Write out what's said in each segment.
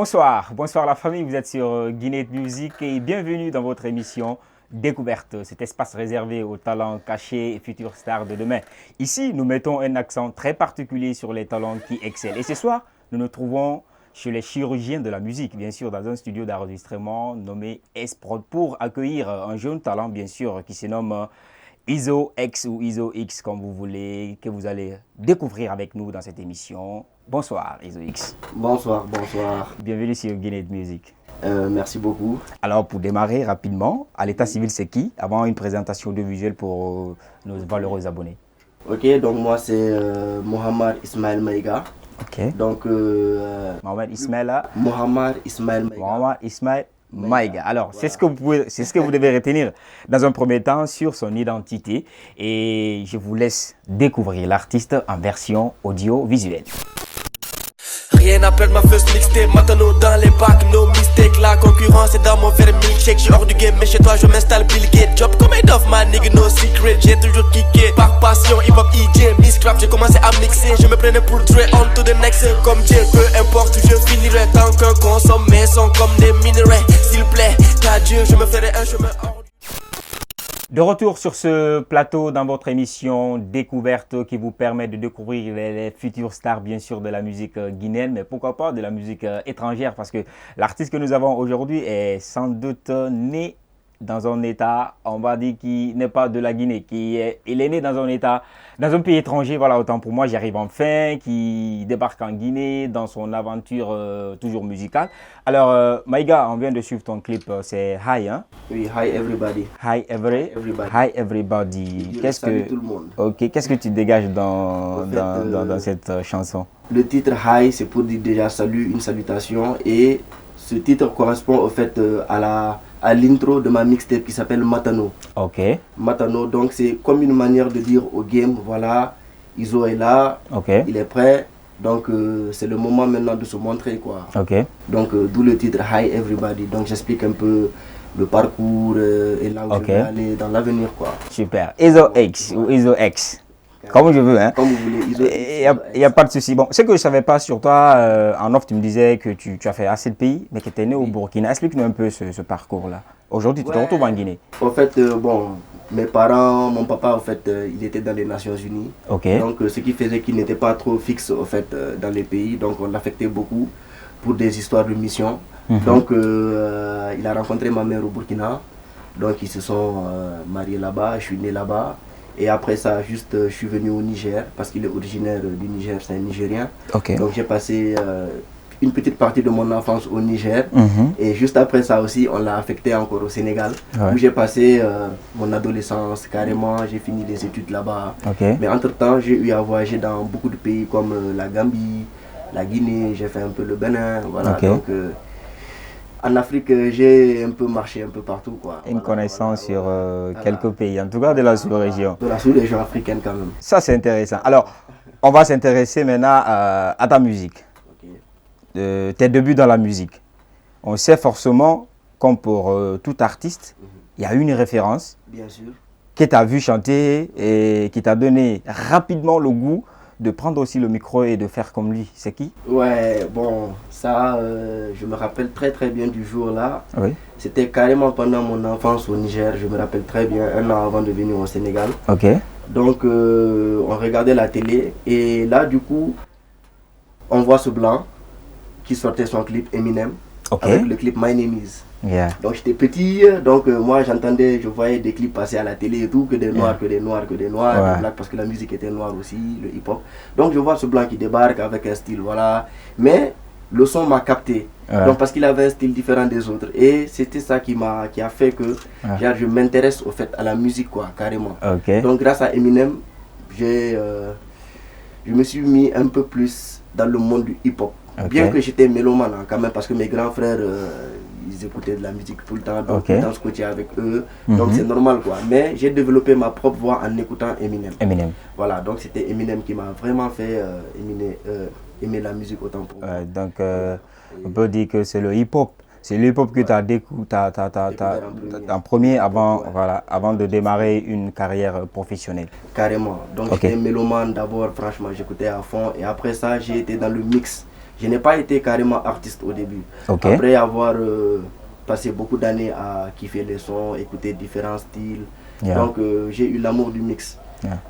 Bonsoir, bonsoir la famille, vous êtes sur Guinée Music et bienvenue dans votre émission Découverte, cet espace réservé aux talents cachés et futurs stars de demain. Ici, nous mettons un accent très particulier sur les talents qui excellent. Et ce soir, nous nous trouvons chez les chirurgiens de la musique, bien sûr, dans un studio d'enregistrement nommé S-Prod pour accueillir un jeune talent, bien sûr, qui se nomme Izo X ou Izo X, comme vous voulez, que vous allez découvrir avec nous dans cette émission. Bonsoir, Izo X. Bonsoir, bonsoir. Bienvenue sur Guinée Music. Merci beaucoup. Alors, pour démarrer rapidement, à l'état civil, c'est qui? Avant une présentation de visuel pour nos valeureux abonnés. Ok, donc moi c'est Mohamed Ismaël Maïga. Ok. Donc, Mohamed Ismaël. Mohamed Ismaël Maïga. Mohamed Ismaël Maïga. Alors, voilà. C'est ce que vous devez retenir dans un premier temps sur son identité. Et je vous laisse découvrir l'artiste en version audiovisuelle. Rien n'appelle ma first mixtape, maintenant dans les bacs, no mistake. La concurrence est dans mon verre milkshake. J'suis hors du game, mais chez toi je m'installe Bill Gates. Job comme head of my nigga, no secret. J'ai toujours kické par passion, hip hop, EJ, Miss Crap. J'ai commencé à mixer, je me prenais pour Dre. On to the next, comme Dieu, peu importe où je finirai. Tant qu'un consomme mes sons comme des minerais. S'il plaît, qu'à Dieu, je me ferai un chemin hors. De retour sur ce plateau dans votre émission Découverte qui vous permet de découvrir les futures stars bien sûr de la musique guinéenne, mais pourquoi pas de la musique étrangère, parce que l'artiste que nous avons aujourd'hui est sans doute né dans un état, on va dire, qui n'est pas de la Guinée, il est né dans un état, dans un pays étranger, voilà, autant pour moi, j'arrive enfin, qui débarque en Guinée dans son aventure toujours musicale. Alors, Maïga, on vient de suivre ton clip, c'est Hi, hein? Oui, Hi Everybody. Hi Everybody. Hi Everybody. Tout le monde. Ok, qu'est-ce que tu dégages dans cette chanson? Le titre Hi, c'est pour dire déjà salut, une salutation, et ce titre correspond au fait à l'intro de ma mixtape qui s'appelle Matano. Ok. Matano, donc c'est comme une manière de dire au game, voilà, Izo est là, okay. Il est prêt, donc c'est le moment maintenant de se montrer, quoi. Ok. Donc d'où le titre Hi Everybody, donc j'explique un peu le parcours et là où je vais aller dans l'avenir, quoi. Super. Izo X ou Izo X, comme je veux, hein. Comme vous voulez. Il n'y a pas de souci. Bon, ce que je ne savais pas sur toi, en off, tu me disais que tu as fait assez de pays, mais que tu es né au Burkina. Explique-nous un peu ce parcours-là. Aujourd'hui, tu te retrouves en Guinée. En fait, bon, mes parents, mon papa, en fait, il était dans les Nations Unies. Ok. Donc, ce qui faisait qu'il n'était pas trop fixe, en fait, dans les pays. Donc, on l'affectait beaucoup pour des histoires de mission. Donc, il a rencontré ma mère au Burkina. Donc, ils se sont mariés là-bas. Je suis né là-bas. Et après ça, juste, je suis venu au Niger, parce qu'il est originaire du Niger, c'est un Nigérien. Okay. Donc j'ai passé une petite partie de mon enfance au Niger. Et juste après ça aussi, on l'a affecté encore au Sénégal, où j'ai passé mon adolescence carrément, j'ai fini les études là-bas. Okay. Mais entre-temps, j'ai eu à voyager dans beaucoup de pays comme la Gambie, la Guinée, j'ai fait un peu le Bénin, voilà. Okay. Donc, en Afrique, j'ai un peu marché un peu partout, quoi. Une connaissance sur quelques pays, en tout cas de la sous-région. De la sous-région africaine quand même. Ça, c'est intéressant. Alors, on va s'intéresser maintenant à ta musique, tes débuts dans la musique. On sait forcément, comme pour tout artiste, il y a une référence. Bien sûr. Que tu as vu chanter et qui t'a donné rapidement le goût de prendre aussi le micro et de faire comme lui. C'est qui? Ouais, bon, ça, je me rappelle très très bien du jour là. Oui. C'était carrément pendant mon enfance au Niger, je me rappelle très bien, un an avant de venir au Sénégal. Ok. Donc, on regardait la télé et là, du coup, on voit ce blanc qui sortait son clip Eminem, avec le clip My Name Is. Yeah. Donc j'étais petit, donc moi j'entendais, je voyais des clips passer à la télé et tout, que des noirs, que des noirs, que des noirs, des blacks, parce que la musique était noire aussi, le hip-hop. Donc je vois ce blanc qui débarque avec un style, voilà. Mais le son m'a capté, donc parce qu'il avait un style différent des autres. Et c'était ça qui a fait que genre, je m'intéresse au fait à la musique, quoi, carrément. Donc grâce à Eminem, je me suis mis un peu plus dans le monde du hip-hop. Bien que j'étais mélomane hein, quand même, parce que mes grands frères, ils écoutaient de la musique tout le temps, donc tout le temps scotché avec eux, donc c'est normal, quoi. Mais j'ai développé ma propre voix en écoutant Eminem. Voilà, donc c'était Eminem qui m'a vraiment fait aimer la musique autant pour moi. Donc on peut dire que c'est le hip-hop. C'est le hip-hop que tu as découvert en premier avant, voilà, avant de démarrer une carrière professionnelle. Carrément. Donc j'étais mélomane d'abord, franchement, j'écoutais à fond. Et après ça, j'ai été dans le mix. Je n'ai pas été carrément artiste au début. Après avoir passé beaucoup d'années à kiffer les sons, écouter différents styles, donc j'ai eu l'amour du mix.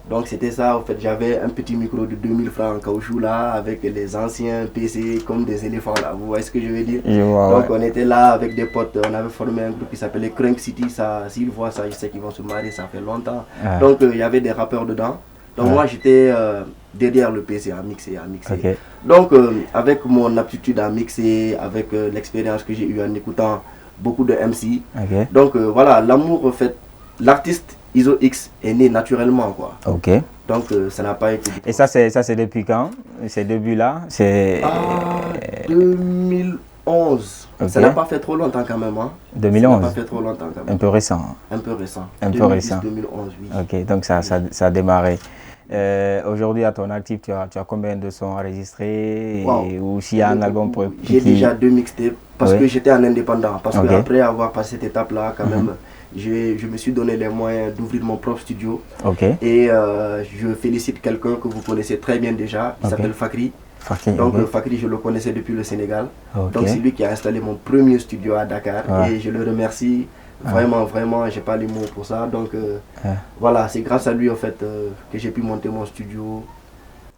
Donc c'était ça, en fait, j'avais un petit micro de 2000 francs en caoutchouc là, avec les anciens PC comme des éléphants là, vous voyez ce que je veux dire? Donc on était là avec des potes, on avait formé un groupe qui s'appelait Crunk City, ça, s'ils voient ça, je sais qu'ils vont se marier, ça fait longtemps. Donc il y avait des rappeurs dedans, donc moi j'étais derrière le PC à mixer. Donc avec mon aptitude à mixer, avec l'expérience que j'ai eue en écoutant beaucoup de MC, donc voilà, l'amour en fait, l'artiste Iso X est né naturellement quoi. Donc ça n'a pas été. Et ça c'est depuis quand? Ces débuts-là, c'est 2011. Ça n'a pas fait trop longtemps quand même. 2011. Ça n'a pas fait trop longtemps quand même. Un peu récent. Un peu récent. 2011, oui. Donc ça a démarré. Aujourd'hui, à ton actif, tu as combien de sons enregistrés ou s'il y a un album pour... J'ai déjà 2 mixtapes parce que j'étais en indépendant. Parce qu'après avoir passé cette étape-là, quand même, je me suis donné les moyens d'ouvrir mon propre studio. Et je félicite quelqu'un que vous connaissez très bien déjà, il s'appelle Fakri. Donc Fakri, je le connaissais depuis le Sénégal. Donc c'est lui qui a installé mon premier studio à Dakar et je le remercie. Vraiment, j'ai pas les mots pour ça. Donc voilà, c'est grâce à lui en fait que j'ai pu monter mon studio.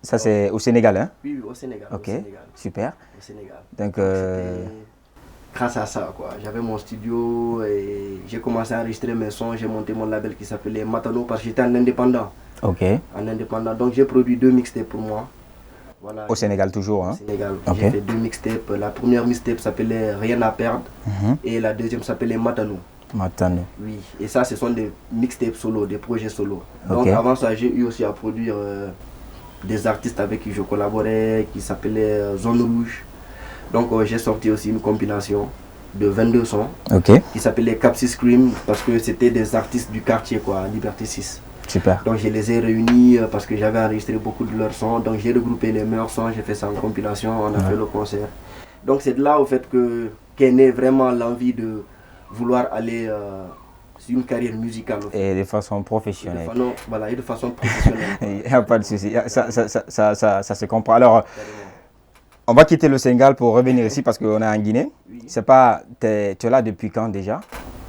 Ça c'est au Sénégal, hein? Oui, au Sénégal. Au Sénégal. Super. Au Sénégal. Donc grâce à ça quoi, j'avais mon studio et j'ai commencé à enregistrer mes sons. J'ai monté mon label qui s'appelait Matano parce que j'étais en indépendant. En indépendant. Donc j'ai produit 2 mixtapes pour moi. Voilà, au Sénégal toujours, hein? Au Sénégal. J'ai fait 2 mixtapes. La première mixtape s'appelait Rien à perdre et la deuxième s'appelait Matano. Oui, et ça ce sont des mixtapes solo, des projets solo. Donc avant ça j'ai eu aussi à produire des artistes avec qui je collaborais qui s'appelaient Zone Rouge. Donc j'ai sorti aussi une compilation de 22 sons qui s'appelait Capsi Scream parce que c'était des artistes du quartier quoi, Liberté 6. Super. Donc je les ai réunis parce que j'avais enregistré beaucoup de leurs sons. Donc j'ai regroupé les meilleurs sons, j'ai fait ça en compilation, on a fait le concert. Donc c'est de là au fait qu'est née vraiment l'envie vouloir aller sur une carrière musicale. Et de façon professionnelle. Et de façon professionnelle. Il n'y a pas de souci, ça se comprend. Alors, on va quitter le Sénégal pour revenir ici parce qu'on est en Guinée. C'est pas, tu es là depuis quand déjà?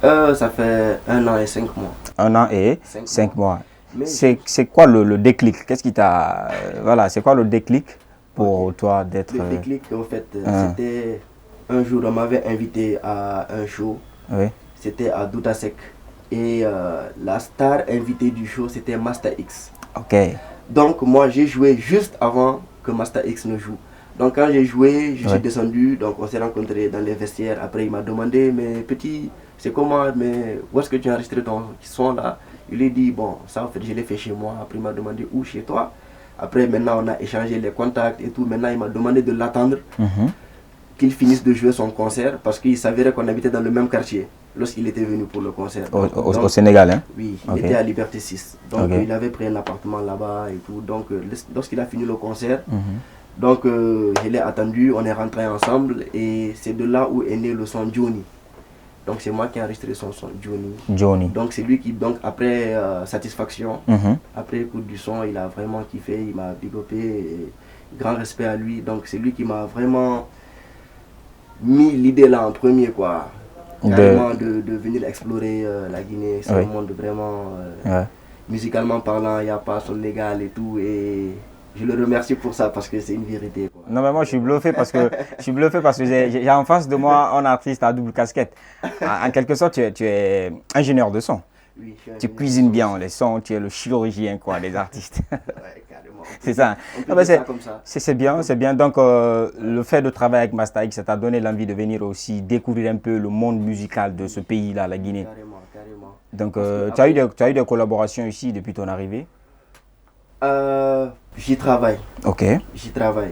Ça fait 1 an et 5 mois. 1 an et 5 mois. C'est quoi le déclic? Qu'est-ce qui t'a... voilà, c'est quoi le déclic pour toi d'être... Le déclic, en fait, c'était... Un jour, on m'avait invité à un show. C'était à Doutasek. Et la star invitée du show, c'était Master X. Donc, moi, j'ai joué juste avant que Master X ne joue. Donc, quand j'ai joué, je suis descendu. Donc, on s'est rencontrés dans les vestiaires. Après, il m'a demandé, mais petit, c'est comment, mais où est-ce que tu as enregistré ton son là? Il lui a dit, bon, ça, en fait, je l'ai fait chez moi. Après, il m'a demandé où chez toi. Après, maintenant, on a échangé les contacts et tout. Maintenant, il m'a demandé de l'attendre. Qu'il finisse de jouer son concert parce qu'il s'avérait qu'on habitait dans le même quartier lorsqu'il était venu pour le concert. Au Sénégal, hein? Oui, il était à Liberté 6. Donc il avait pris un appartement là-bas et tout. Donc lorsqu'il a fini le concert, donc je l'ai attendu, on est rentrés ensemble et c'est de là où est né le son Johnny. Donc c'est moi qui ai enregistré son son Johnny. Donc c'est lui qui, donc après Satisfaction, après écoute du son, il a vraiment kiffé, il m'a big upé, grand respect à lui. Donc c'est lui qui m'a vraiment mis l'idée là en premier quoi, carrément de venir explorer la Guinée. C'est un monde vraiment musicalement parlant, il n'y a pas son égal et tout et je le remercie pour ça parce que c'est une vérité quoi. Non mais moi je suis bluffé parce que j'ai en face de moi un artiste à double casquette. En quelque sorte tu es ingénieur de son. Oui, tu cuisines bien les sons, tu es le chirurgien quoi des artistes. Carrément. C'est ça. C'est bien. Donc le fait de travailler avec Master X, ça t'a donné l'envie de venir aussi découvrir un peu le monde musical de ce pays-là, la Guinée. Carrément. Donc tu as eu des collaborations ici depuis ton arrivée? J'y travaille. J'y travaille.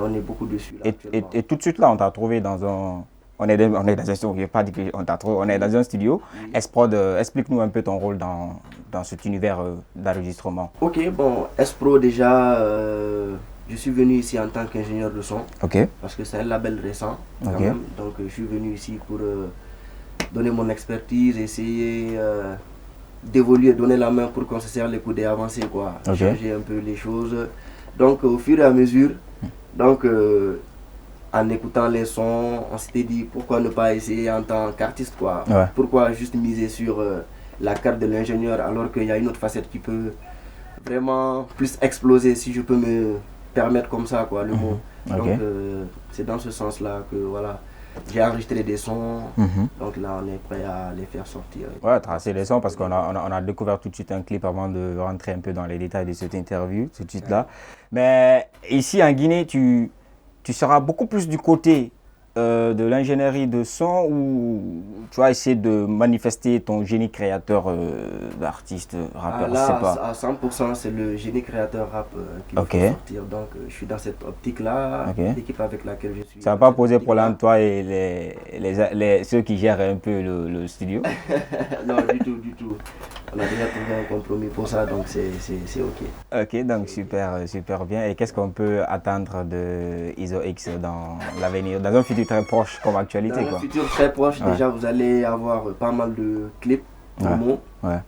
On est beaucoup dessus. Là, et tout de suite là, on t'a trouvé dans un... On est dans un studio, je n'ai pas dit qu'on t'a trouvé, on est dans un studio. S-Prod, explique-nous un peu ton rôle dans cet univers d'enregistrement. Bon, S-Pro déjà, je suis venu ici en tant qu'ingénieur de son. Parce que c'est un label récent quand même. Donc je suis venu ici pour donner mon expertise, essayer d'évoluer, donner la main pour qu'on se serre les coudes et avancer quoi. Changer un peu les choses. Donc au fur et à mesure, Donc, en écoutant les sons, on s'était dit pourquoi ne pas essayer en tant qu'artiste, quoi. Ouais. Pourquoi juste miser sur la carte de l'ingénieur alors qu'il y a une autre facette qui peut vraiment plus exploser, si je peux me permettre comme ça, quoi, le mot. Donc, c'est dans ce sens-là que, voilà, j'ai enregistré des sons, donc là on est prêt à les faire sortir. Ouais, tracer les sons parce qu'on a découvert tout de suite un clip avant de rentrer un peu dans les détails de cette interview, tout de suite là. Mais ici en Guinée, tu seras beaucoup plus du côté de l'ingénierie de son ou tu vas essayer de manifester ton génie créateur d'artiste, rappeur, là, je sais pas. À 100%, c'est le génie créateur rap qui faut sortir. Donc, je suis dans cette optique-là, l'équipe avec laquelle je suis. Ça n'a pas posé problème entre toi et ceux qui gèrent un peu le studio? Non, du tout. On a déjà trouvé un compromis pour ça, donc c'est OK. Ok, donc super bien. Et qu'est-ce qu'on peut attendre de Izo X dans l'avenir, dans un futur très proche comme actualité, dans un futur très proche, déjà, vous allez avoir pas mal de clips, promos.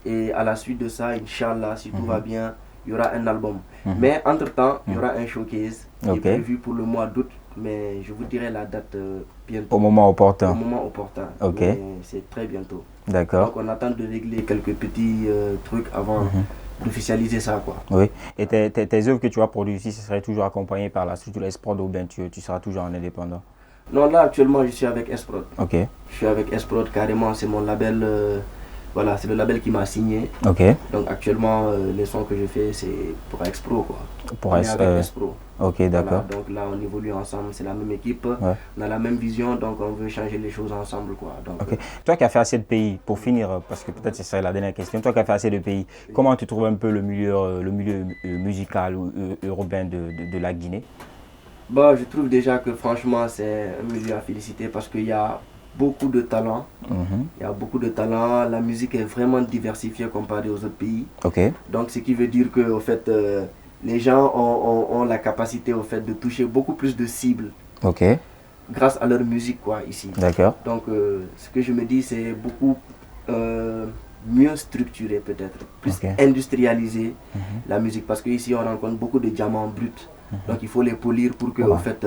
Et à la suite de ça, Inch'Allah, si tout va bien, il y aura un album. Mais entre-temps, il y aura un showcase qui est prévu pour le mois d'août. Mais je vous dirai la date bientôt. Au moment opportun. Au moment opportun. Ok. Mais c'est très bientôt. D'accord. Donc on attend de régler quelques petits trucs avant d'officialiser ça, quoi. Oui. Et tes œuvres que tu as produites ici, ce serait toujours accompagné par la structure S-Prod ou bien tu seras toujours en indépendant? Non, là actuellement je suis avec S-Prod. Ok. Je suis avec S-Prod carrément, c'est mon label. Voilà, c'est le label qui m'a signé. Ok. Donc actuellement, les sons que je fais, c'est pour Expro, quoi. Pour avec S-Pro. Ok, d'accord. Voilà, donc là, on évolue ensemble, c'est la même équipe, on a la même vision, donc on veut changer les choses ensemble, quoi. Donc, Toi qui as fait assez de pays, pour finir, parce que peut-être ce serait la dernière question, toi qui as fait assez de pays, comment tu trouves un peu le milieu musical ou urbain de la Guinée? Bah, je trouve déjà que franchement, c'est un milieu à féliciter parce qu'il y a beaucoup de talent. Il y a beaucoup de talent. La musique est vraiment diversifiée comparée aux autres pays. Donc, ce qui veut dire que, au fait, les gens ont la capacité, au fait, de toucher beaucoup plus de cibles. Grâce à leur musique, quoi, ici. D'accord. Donc, ce que je me dis, c'est beaucoup mieux structuré, peut-être, plus industrialisé la musique, parce qu'ici, on rencontre beaucoup de diamants bruts. Donc, il faut les polir pour que, au fait,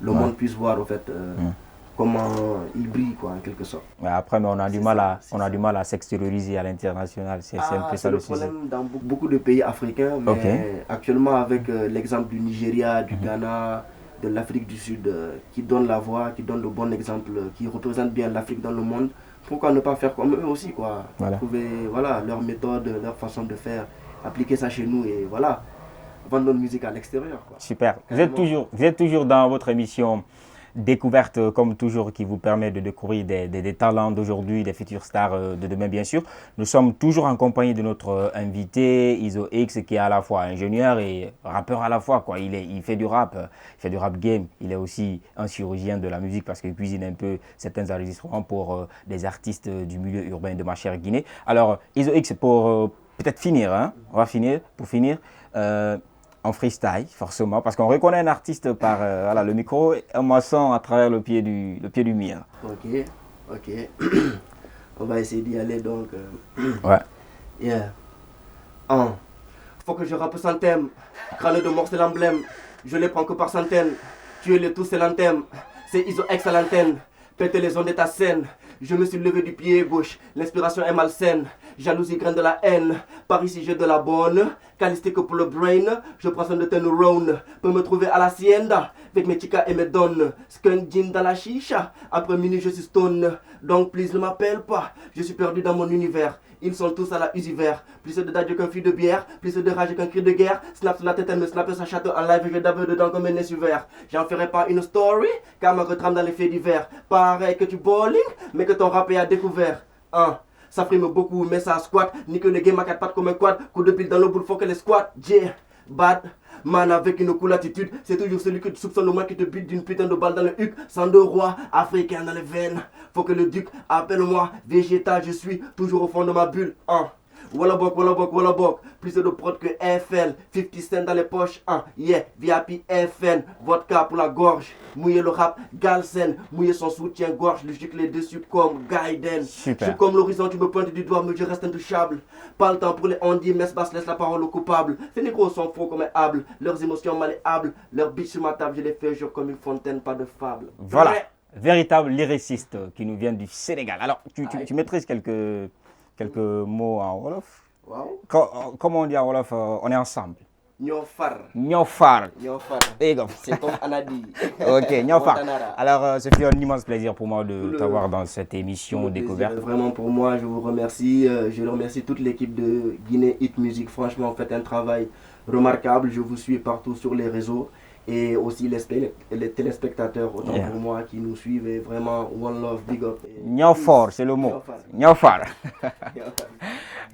le monde puisse voir, au fait, comment il brille, quoi, en quelque sorte. Mais après, on a du mal à s'extérioriser à l'international. C'est un peu ça le problème dans beaucoup de pays africains. Mais actuellement, avec l'exemple du Nigeria, du Ghana, de l'Afrique du Sud, qui donne la voix, qui donne le bon exemple, qui représente bien l'Afrique dans le monde, pourquoi ne pas faire comme eux aussi, quoi. Trouver leur méthode, leur façon de faire, appliquer ça chez nous et voilà, vendre notre musique à l'extérieur, quoi. Super. Vous êtes toujours dans votre émission Découverte, comme toujours, qui vous permet de découvrir des talents d'aujourd'hui, des futures stars de demain, bien sûr. Nous sommes toujours en compagnie de notre invité, Izo X, qui est à la fois ingénieur et rappeur à la fois, quoi. Il fait du rap game. Il est aussi un chirurgien de la musique parce qu'il cuisine un peu certains enregistrements pour des artistes du milieu urbain de ma chère Guinée. Alors, Izo X, pour peut-être finir, on va finir, pour finir, en freestyle, forcément, parce qu'on reconnaît un artiste par le micro, un maçon à travers le pied du mur. Ok. On va essayer d'y aller, donc. Faut que je rappe sans thème. Crâne de mort, c'est l'emblème. Je les prends que par centaines. Tuez-les tous, c'est l'anthème. C'est Izo X à l'antenne. Pétez les ondes de ta scène. Je me suis levé du pied gauche, l'inspiration est malsaine. Jalousie graine de la haine, par ici j'ai de la bonne. Calistique pour le brain, je prends soin de tes neurones. Peux me trouver à la hacienda, avec mes chicas et mes donnes. Skun jean dans la chicha, après minuit je suis stone. Donc please ne m'appelle pas, je suis perdu dans mon univers. Ils sont tous à la Usiver. Plus de dague qu'un fût de bière, plus de rage qu'un cri de guerre. Snap sur la tête, elle me snappe sa chatte en live et je d'ave dedans comme un essuver. J'en ferai pas une story, car ma retrame dans les faits divers. Pareil que tu bowling, mais que ton rap est à découvert. Ça frime beaucoup, mais ça squat. Ni que le game à 4 pattes comme un quad. Coup de pile dans le boule, faut que les squats. Bad man avec une cool attitude. C'est toujours celui que tu soupçonnes au moins qui te bute d'une putain de balle dans le huc. Sang de roi, africain dans les veines. Faut que le duc appelle-moi. Végétal, je suis toujours au fond de ma bulle. Walla bok. Plus de prod que FL. 50 cents dans les poches. Yeah, VIP FN. Vodka pour la gorge. Mouiller le rap, Galsen. Mouiller son soutien-gorge. Lui gicler dessus comme Gaiden. Super. Je suis comme l'horizon, tu me pointes du doigt, mais je reste intouchable. Pas le temps pour les on dit, mais basse laisse la parole au coupable. Ces négros sont faux comme un hable. Leurs émotions malléables. Leurs bitches sur ma table, je les fais jour comme une fontaine, pas de fable. Voilà. Vrai. Véritable lyriciste qui nous vient du Sénégal. Alors, tu maîtrises quelques mots en Wolof? Wow. Comment on dit en Wolof, on est ensemble. Nyofar. Nyofar. Nyofar. Et go. C'est comme Anadi. Ok, Nyofar. Montanara. Alors, ce fut un immense plaisir pour moi de t'avoir dans cette émission Découverte. Vraiment pour moi, je vous remercie. Je remercie toute l'équipe de Guinée Hit Music. Franchement, vous faites un travail remarquable. Je vous suis partout sur les réseaux. Et aussi les téléspectateurs, autant pour moi, qui nous suivent. Et vraiment, one love, big up. Nyofar, c'est le mot. Nyofar.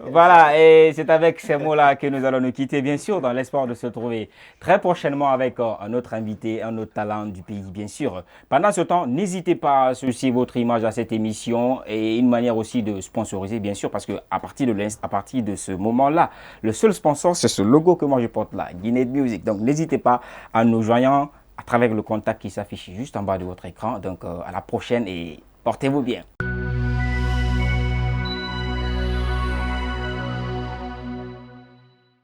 Voilà, et c'est avec ces mots-là que nous allons nous quitter, bien sûr, dans l'espoir de se trouver très prochainement avec un autre invité, un autre talent du pays, bien sûr. Pendant ce temps, n'hésitez pas à associer votre image à cette émission et une manière aussi de sponsoriser, bien sûr, parce qu'à partir de ce moment-là, le seul sponsor, c'est ce logo que moi je porte là, Guinée Music. Donc, n'hésitez pas à nous joindre à travers le contact qui s'affiche juste en bas de votre écran. Donc, à la prochaine et portez-vous bien.